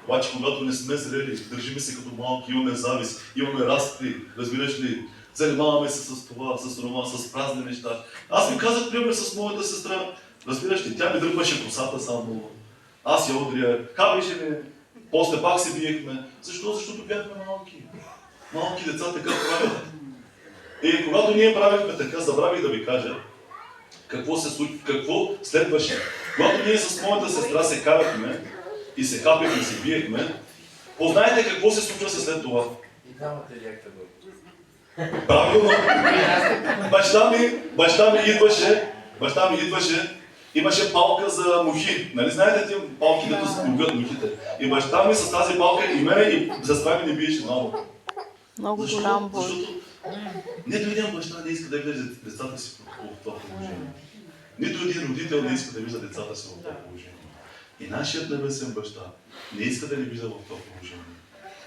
A: Обаче, когато не сме зрели, държиме се като малки, имаме завист, имаме разпри, разбираш ли, занимаваме се с това, с това, с празни неща. Аз ви казах пример с моята сестра, разбираш ли, тя ми дърпаше косата само, аз я удря, хабеше ми, после пак се биехме. Защо? Защото бяхме малки. Малки деца така правят. И когато ние правихме така, забравих да ви кажа, какво следваше. Когато ние с моята сестра се карахме и се хапехме и се биехме, познаете какво се случва след това.
F: И двамата ляхте бъде.
A: Правилно. Баща ми идваше, имаше палка за мухи. Нали знаете тия палки, дето се ловят мухите? И баща ми с тази палка и мене и сестра ми не биеше много.
E: Много голям бой.
A: Защото нито един баща не иска да гледа децата си в това положение. Нито един родител не иска да вижда децата си в това положение. И нашият небесен баща не иска да ни вижда в това положение.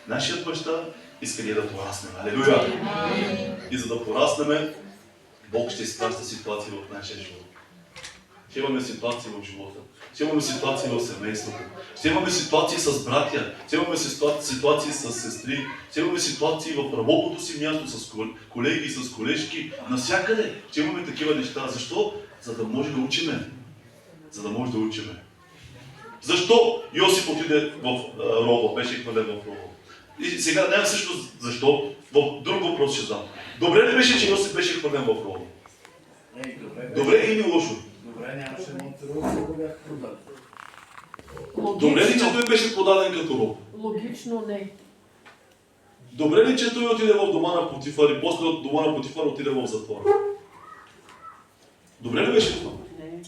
A: Нашият баща иска ние да пораснем. Алелуя! И за да пораснем, Бог ще изпраща ситуации в нашия живот. Ще имаме ситуации в живота. Ще имаме ситуации в семейството. Ще имаме ситуации с братя. Ще имаме ситуации с сестри. Ще имаме ситуации в работното си място с колеги, с колежки. Навсякъде ще имаме такива неща. Защо? За да може да учиме. За да може да учиме. Защо Йосип отиде в роба, беше хвален в роба? И сега няма всъщност защо. В друг въпрос ще задам. Добре ли беше, че Йосип беше хвален в роба? Добре или лошо?
F: Добре, нямаше много трудно да го бях продали.
A: Добре ли, че той беше подаден като роб?
G: Логично не.
A: Добре ли, че той отиде в дома на Потифар и после от дома на Потифар отиде в затвора? Добре ли беше това?
B: Не.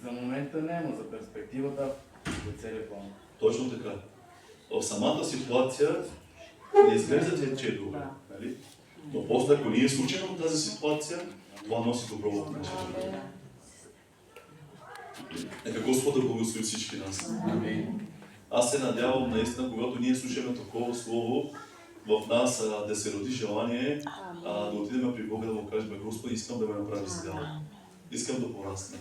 F: За момента не, но за перспективата за целия план.
A: Точно така. В самата ситуация не изглежда, че е добре. Нали? Но после, ако ние случим от тази ситуация, това носи добро в нашия живот. Нека Господ да благослови всички нас. Аз се надявам наистина, когато ние слушаме такова слово, в нас да се роди желание да отидем при Бога да му кажем: Господи, искам да ме направиш зрял. Искам да порасна.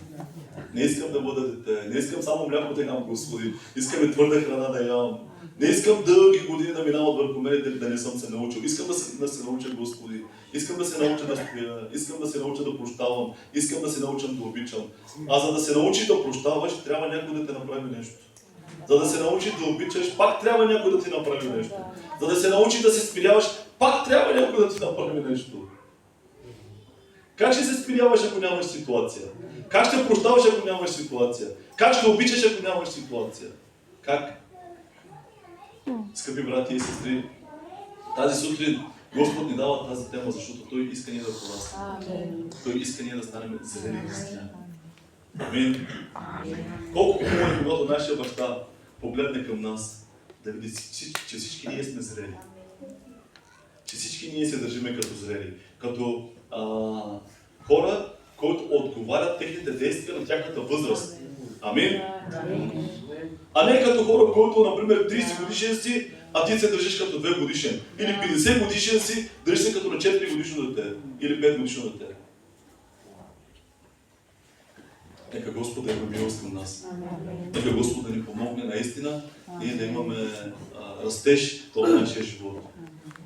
A: Не искам да бъда дете. Не искам само мляко да ям, Господи. Искам и твърда храна да ям. Не искам дълги години да минават върху мен, да не съм се научил. Искам да се науча, Господи. Искам да се науча да стоя. Искам да се науча да прощавам. Искам да се науча да обичам. А за да се научиш да прощаваш, трябва някой да те направи нещо. За да се научиш да обичаш, пак трябва някой да ти направи нещо. За да се научиш да се смиряваш, пак трябва някой да ти направи нещо. Как ще се смиряваш, ако нямаш ситуация? Как ще прощаваш, ако нямаш ситуация? Как ще обичаш, ако нямаш ситуация? Как? Скъпи брати и сестри, тази сутрин Господ ни дава тази тема, защото Той иска ние да пораснем. Той иска ние да станем зрели християни. Амин. Колко хубаво е, когато нашия баща погледне към нас, да види, че всички ние сме зрели. Че всички ние се държиме като зрели. Като хора, които отговарят техните действия на тяхната възраст. Амин. А не като хора, които, например, 30 годишен си, а ти се държиш като 2 годишен. Или 50 годишен си, държиш се като на 4 годишно дете. Или 5 годишно дете. Нека Господ да има милост към нас. Нека Господ да ни помогне наистина ние да имаме растеж в нашия живот.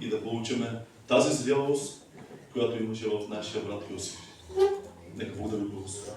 A: И да получим тази зрялост, която имаше в нашия брат Йосиф. Нека Бог да ви благослови.